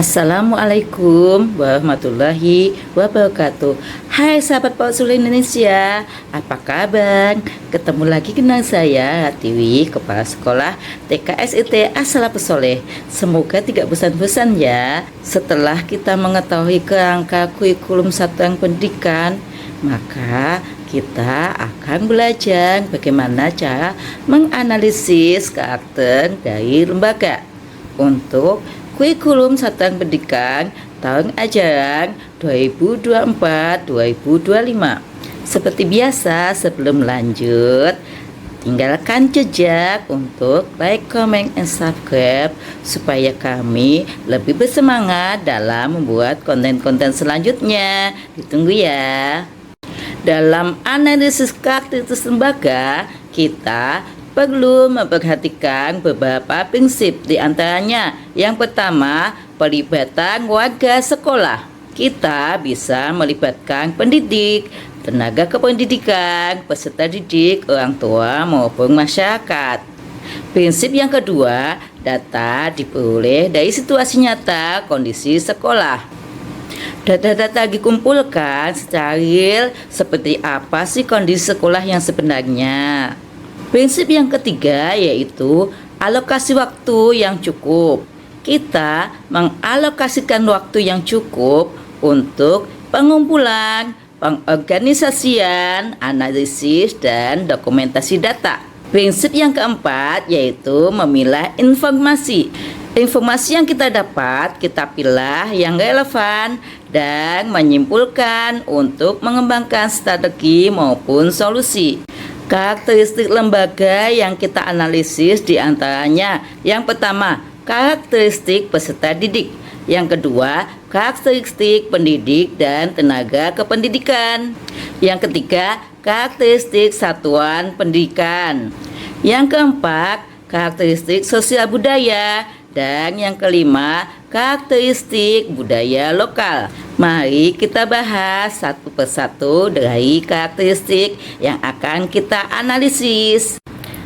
Assalamualaikum warahmatullahi wabarakatuh. Hai sahabat Pausule Indonesia, apa kabar? Ketemu lagi dengan saya Hatiwi, Kepala Sekolah TKSIT As-Salafus Sholeh. Semoga tidak bosan-bosan ya. Setelah kita mengetahui kerangka kurikulum satuan pendidikan, maka kita akan belajar bagaimana cara menganalisis karakter dari lembaga untuk kurikulum satuan pendidikan tahun ajaran 2024-2025. Seperti biasa, sebelum lanjut, tinggalkan jejak untuk like, comment, and subscribe supaya kami lebih bersemangat dalam membuat konten-konten selanjutnya. Ditunggu ya. Dalam analisis karakteristik lembaga, kita perlu memperhatikan beberapa prinsip, di antaranya yang pertama, pelibatan warga sekolah. Kita bisa melibatkan pendidik, tenaga kependidikan, peserta didik, orang tua maupun masyarakat. Prinsip yang kedua, data diperoleh dari situasi nyata kondisi sekolah. Data-data dikumpulkan secara real seperti apa sih kondisi sekolah yang sebenarnya. Prinsip yang ketiga yaitu alokasi waktu yang cukup. Kita mengalokasikan waktu yang cukup untuk pengumpulan, pengorganisasian, analisis, dan dokumentasi data. Prinsip yang keempat yaitu memilah informasi. Informasi yang kita dapat, kita pilih yang relevan dan menyimpulkan untuk mengembangkan strategi maupun solusi. Karakteristik lembaga yang kita analisis diantaranya, yang pertama, karakteristik peserta didik. Yang kedua, karakteristik pendidik dan tenaga kependidikan. Yang ketiga, karakteristik satuan pendidikan. Yang keempat, karakteristik sosial budaya. Dan yang kelima, karakteristik budaya lokal. Mari kita bahas satu persatu dari karakteristik yang akan kita analisis.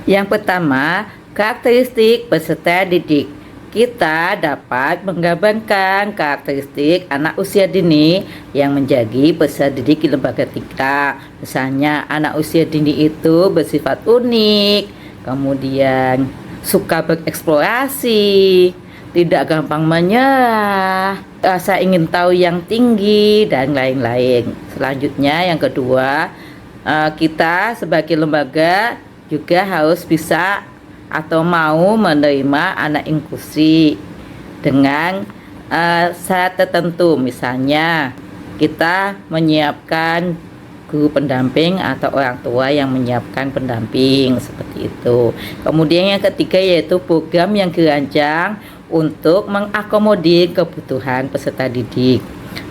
Yang pertama, karakteristik peserta didik. Kita dapat menggambarkan karakteristik anak usia dini yang menjadi peserta didik di lembaga kita. Misalnya, anak usia dini itu bersifat unik, kemudian suka bereksplorasi, tidak gampang menyerah, rasa ingin tahu yang tinggi, dan lain-lain. Selanjutnya yang kedua, kita sebagai lembaga juga harus bisa atau mau menerima anak inklusi dengan syarat tertentu. Misalnya kita menyiapkan guru pendamping atau orang tua yang menyiapkan pendamping, seperti itu. Kemudian yang ketiga yaitu program yang dirancang untuk mengakomodir kebutuhan peserta didik.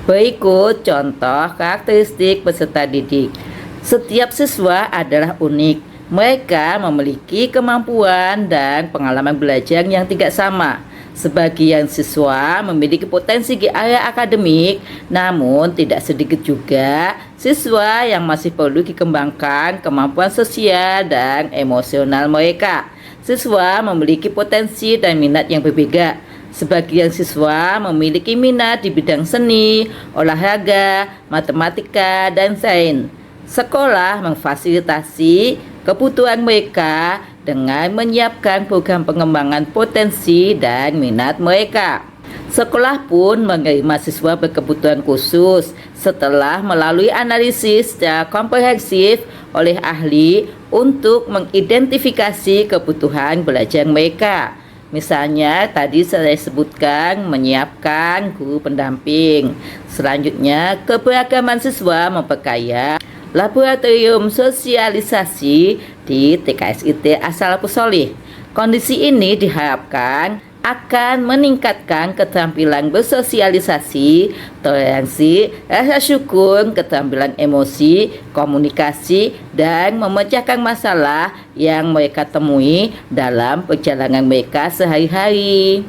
Berikut contoh karakteristik peserta didik. Setiap siswa adalah unik. Mereka memiliki kemampuan dan pengalaman belajar yang tidak sama. Sebagian siswa memiliki potensi di area akademik, namun tidak sedikit juga siswa yang masih perlu dikembangkan kemampuan sosial dan emosional mereka. Siswa memiliki potensi dan minat yang berbeda. Sebagian siswa memiliki minat di bidang seni, olahraga, matematika, dan sains. Sekolah memfasilitasi kebutuhan mereka dengan menyiapkan program pengembangan potensi dan minat mereka. Sekolah pun menerima siswa berkebutuhan khusus setelah melalui analisis secara komprehensif oleh ahli untuk mengidentifikasi kebutuhan belajar mereka. Misalnya tadi saya sebutkan menyiapkan guru pendamping. Selanjutnya, keberagaman siswa memperkaya laboratorium sosialisasi di TKSIT As-Salafus Sholeh. Kondisi ini diharapkan akan meningkatkan keterampilan bersosialisasi, toleransi, rasa syukur, keterampilan emosi, komunikasi, dan memecahkan masalah yang mereka temui dalam perjalanan mereka sehari-hari.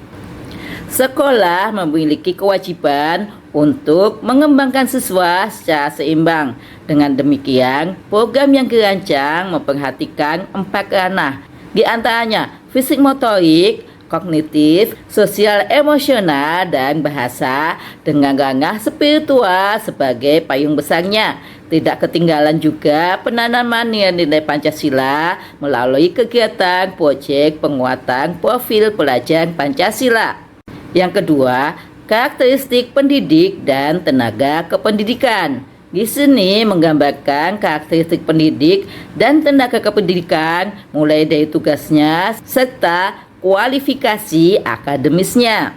Sekolah memiliki kewajiban untuk mengembangkan siswa secara seimbang. Dengan demikian, program yang dirancang memperhatikan 4 ranah, di antaranya fisik motorik, kognitif, sosial emosional, dan bahasa dengan ranah spiritual sebagai payung besarnya. Tidak ketinggalan juga penanaman nilai-nilai Pancasila melalui kegiatan proyek penguatan profil pelajar Pancasila. Yang kedua, karakteristik pendidik dan tenaga kependidikan. Di sini menggambarkan karakteristik pendidik dan tenaga kependidikan mulai dari tugasnya serta kualifikasi akademisnya.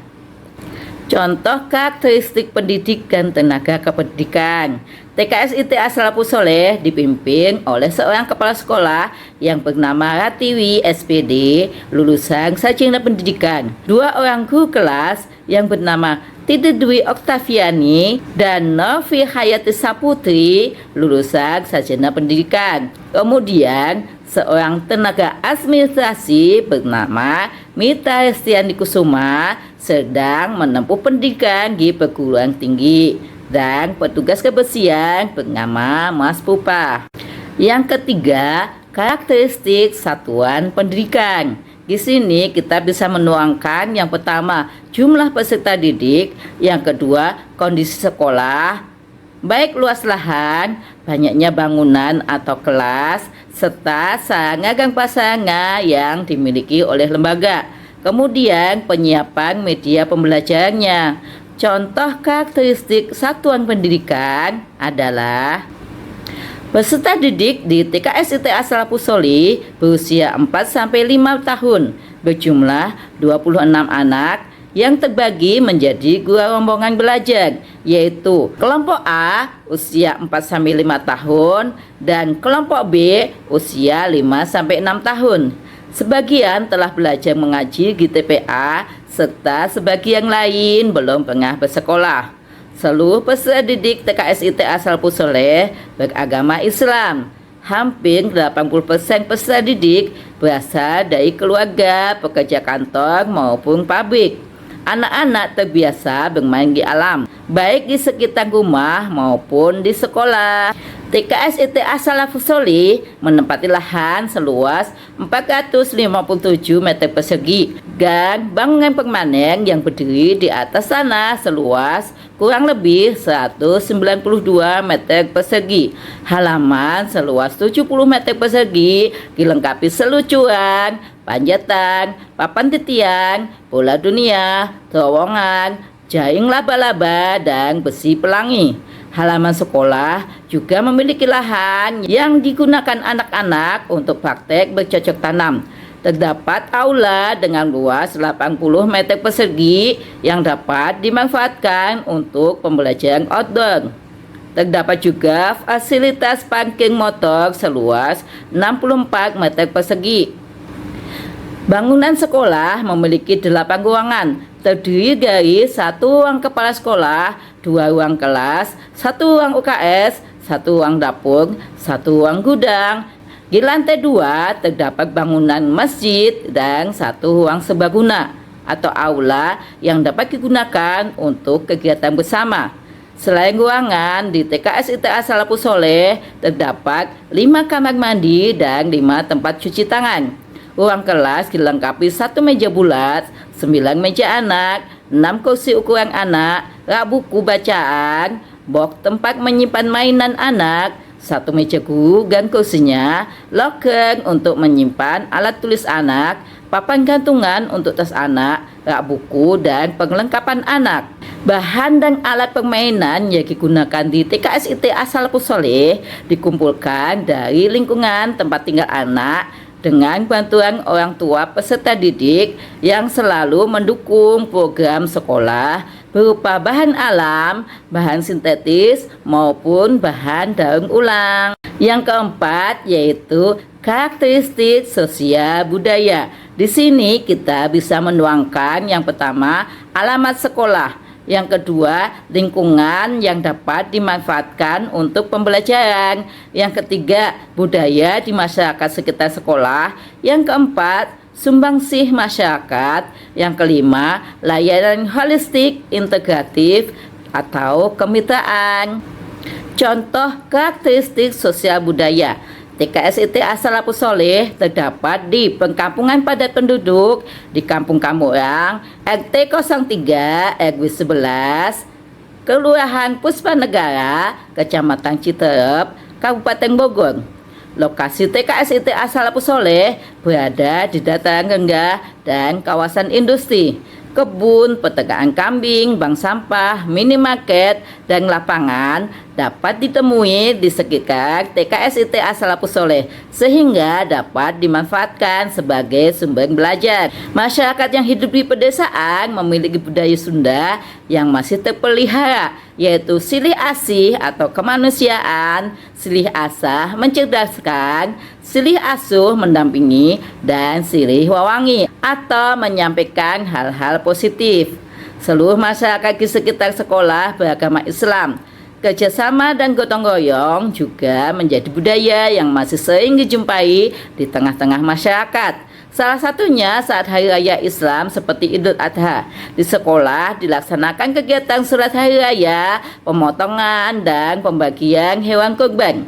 Contoh karakteristik pendidik dan tenaga kependidikan. TKS ITA Salafus Soleh dipimpin oleh seorang kepala sekolah yang bernama Ratiwi SPD, lulusan Sarjana Pendidikan. Dua orang guru kelas yang bernama Titi Dwi Oktaviani dan Novi Hayati Saputri, lulusan Sarjana Pendidikan. Kemudian seorang tenaga administrasi bernama Mita Restiani Kusuma sedang menempuh pendidikan di perguruan tinggi, dan petugas kebersihan bernama Mas Pupa. Yang ketiga, karakteristik satuan pendidikan. Di sini kita bisa menuangkan yang pertama, jumlah peserta didik, yang kedua, kondisi sekolah, baik luas lahan, banyaknya bangunan atau kelas, serta sarana dan prasarana yang dimiliki oleh lembaga. Kemudian penyiapan media pembelajarannya. Contoh karakteristik satuan pendidikan adalah peserta didik di TKS ITA Salafus Soleh berusia 4-5 tahun, berjumlah 26 anak yang terbagi menjadi dua rombongan belajar, yaitu kelompok A usia 4-5 tahun dan kelompok B usia 5-6 tahun. Sebagian telah belajar mengaji di TPA, serta sebagian lain belum pernah bersekolah. Seluruh peserta didik TKS ITA Salafus Soleh beragama Islam. Hampir 80% peserta didik berasal dari keluarga, pekerja kantor maupun pabrik. Anak-anak terbiasa bermain di alam, baik di sekitar rumah maupun di sekolah. TKS ITA Salafus Soleh menempati lahan seluas 457 meter persegi dan bangunan permanen yang berdiri di atas tanah seluas kurang lebih 192 meter persegi. Halaman seluas 70 meter persegi dilengkapi selucuran, panjatan, papan titian, bola dunia, terowongan, jaring laba-laba, dan besi pelangi. Halaman sekolah juga memiliki lahan yang digunakan anak-anak untuk praktek bercocok tanam. Terdapat aula dengan luas 80 meter persegi yang dapat dimanfaatkan untuk pembelajaran outdoor. Terdapat juga fasilitas parkir motor seluas 64 meter persegi. Bangunan sekolah memiliki 8 ruangan, terdiri dari 1 ruang kepala sekolah, 2 ruang kelas, 1 ruang UKS, 1 ruang dapur, 1 ruang gudang. Di lantai 2 terdapat bangunan masjid dan 1 ruang serbaguna atau aula yang dapat digunakan untuk kegiatan bersama. Selain ruangan, di TKS ITA Salafus Soleh terdapat 5 kamar mandi dan 5 tempat cuci tangan. Ruang kelas dilengkapi 1 meja bulat, 9 meja anak, 6 kursi ukuran anak, rak buku bacaan, box tempat menyimpan mainan anak, 1 meja guru dan kursinya, loker untuk menyimpan alat tulis anak, papan gantungan untuk tas anak, rak buku, dan perlengkapan anak. Bahan dan alat permainan yang digunakan di TKS ITA Salafus Soleh dikumpulkan dari lingkungan tempat tinggal anak dengan bantuan orang tua peserta didik yang selalu mendukung program sekolah berupa bahan alam, bahan sintetis, maupun bahan daur ulang. Yang keempat yaitu karakteristik sosial budaya. Di sini kita bisa menuangkan yang pertama alamat sekolah, yang kedua lingkungan yang dapat dimanfaatkan untuk pembelajaran, yang ketiga budaya di masyarakat sekitar sekolah, yang keempat sumbangsih masyarakat, yang kelima layanan holistik integratif atau kemitraan. Contoh karakteristik sosial budaya. TKSIT As-Salafus Sholeh terdapat di Perkampungan Padat Penduduk di Kampung Kamurang, RT 03 RW 11, Kelurahan Puspanegara, Kecamatan Citerep, Kabupaten Bogor. Lokasi TKSIT As-Salafus Sholeh berada di dataran rendah dan kawasan industri, kebun, peternakan kambing, bank sampah, minimarket, dan lapangan dapat ditemui di sekitar TKSIT As-Salafus Sholeh sehingga dapat dimanfaatkan sebagai sumber belajar. Masyarakat yang hidup di pedesaan memiliki budaya Sunda yang masih terpelihara, yaitu silih asih atau kemanusiaan, silih asah mencerdaskan, silih asuh mendampingi, dan silih wawangi atau menyampaikan hal-hal positif. Seluruh masyarakat di sekitar sekolah beragama Islam, kerjasama dan gotong royong juga menjadi budaya yang masih sering dijumpai di tengah-tengah masyarakat. Salah satunya saat Hari Raya Islam seperti Idul Adha. Di sekolah dilaksanakan kegiatan sholat Hari Raya, pemotongan, dan pembagian hewan kurban.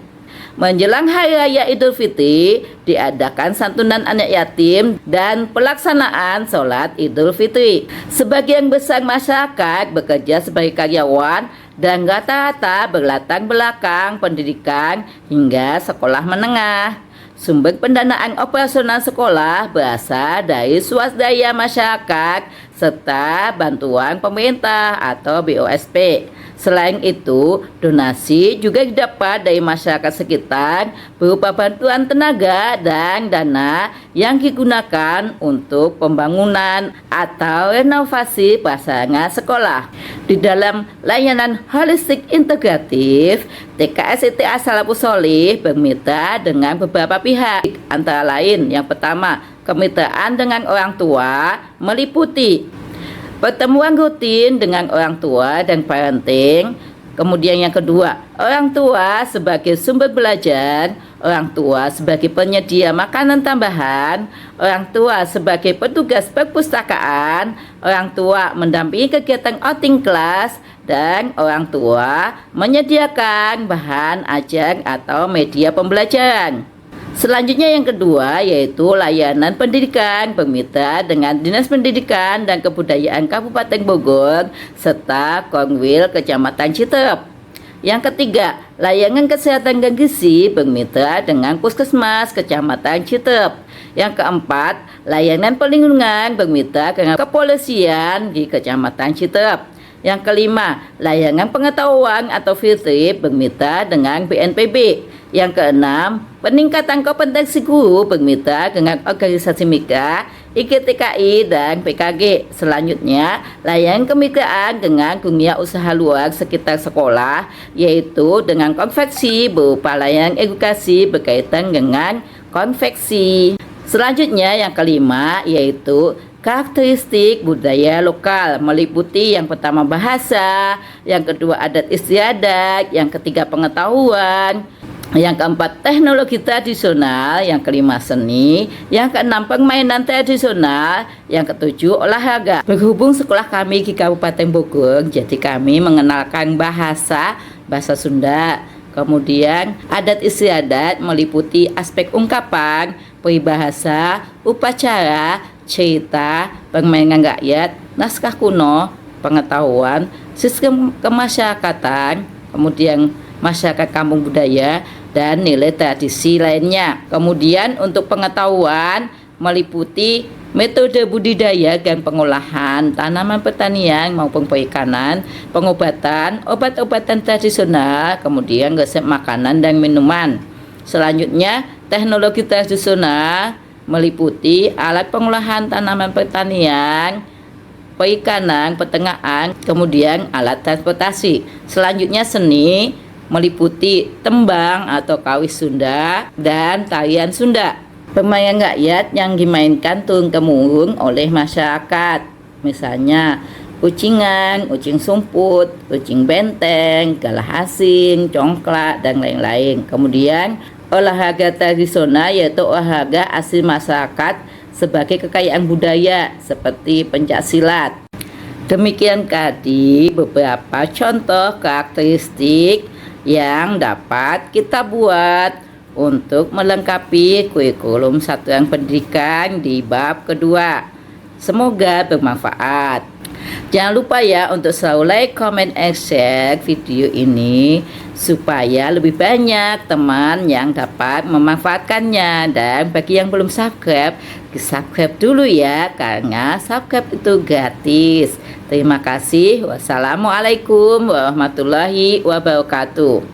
Menjelang Hari Raya Idul Fitri, diadakan santunan anak yatim dan pelaksanaan sholat Idul Fitri. Sebagian besar masyarakat bekerja sebagai karyawan dan rata-rata berlatar belakang pendidikan hingga sekolah menengah. Sumber pendanaan operasional sekolah berasal dari swadaya masyarakat serta bantuan pemerintah atau BOSP. Selain itu, donasi juga didapat dari masyarakat sekitar berupa bantuan tenaga dan dana yang digunakan untuk pembangunan atau renovasi prasarana sekolah. Di dalam layanan holistik integratif, TKSIT As-Salafus Sholeh bermitra dengan beberapa pihak, antara lain yang pertama, kemitraan dengan orang tua meliputi pertemuan rutin dengan orang tua dan parenting. Kemudian yang kedua, orang tua sebagai sumber belajar, orang tua sebagai penyedia makanan tambahan, orang tua sebagai petugas perpustakaan, orang tua mendampingi kegiatan outing kelas, dan orang tua menyediakan bahan ajar atau media pembelajaran. Selanjutnya yang kedua yaitu layanan pendidikan bermitra dengan Dinas Pendidikan dan Kebudayaan Kabupaten Bogor serta Korwil Kecamatan Citerep. Yang ketiga, layanan kesehatan dan gizi bermitra dengan Puskesmas Kecamatan Citerep. Yang keempat, layanan perlindungan bermitra dengan Kepolisian di Kecamatan Citerep. Yang kelima, layanan pengetahuan atau field trip bermitra dengan BNPB. Yang keenam, peningkatan kompetensi guru bermitra dengan organisasi mitra, IGTKI, dan PKG. Selanjutnya, layanan kemitraan dengan dunia usaha luar sekitar sekolah, yaitu dengan konveksi berupa layanan edukasi berkaitan dengan konveksi. Selanjutnya, yang kelima, yaitu karakteristik budaya lokal meliputi yang pertama bahasa, yang kedua adat istiadat, yang ketiga pengetahuan, yang keempat teknologi tradisional, yang kelima seni, yang keenam permainan tradisional, yang ketujuh olahraga. Berhubung sekolah kami di Kabupaten Bogor, jadi kami mengenalkan bahasa Sunda. Kemudian adat istiadat meliputi aspek ungkapan, peribahasa, upacara, cerita, permainan rakyat, naskah kuno, pengetahuan, sistem kemasyarakatan, kemudian masyarakat kampung budaya, dan nilai tradisi lainnya. Kemudian untuk pengetahuan meliputi metode budidaya dan pengolahan tanaman pertanian maupun perikanan, pengobatan, obat-obatan tradisional, kemudian resep makanan dan minuman. Selanjutnya, teknologi tradisional meliputi alat pengolahan tanaman pertanian, perikanan, peternakan, kemudian alat transportasi. Selanjutnya seni meliputi tembang atau kawis Sunda dan tarian Sunda. Permainan rakyat yang dimainkan turun-temurun oleh masyarakat, misalnya ucingan, ucing sumput, ucing benteng, galah asing, congklak, dan lain-lain. Kemudian olahraga tradisional yaitu olahraga asli masyarakat sebagai kekayaan budaya seperti pencaksilat. Demikian tadi beberapa contoh karakteristik yang dapat kita buat untuk melengkapi kurikulum satuan pendidikan di bab kedua. Semoga bermanfaat. Jangan lupa ya untuk selalu like, comment, and share video ini supaya lebih banyak teman yang dapat memanfaatkannya. Dan bagi yang belum subscribe, subscribe dulu ya, karena subscribe itu gratis. Terima kasih. Wassalamualaikum warahmatullahi wabarakatuh.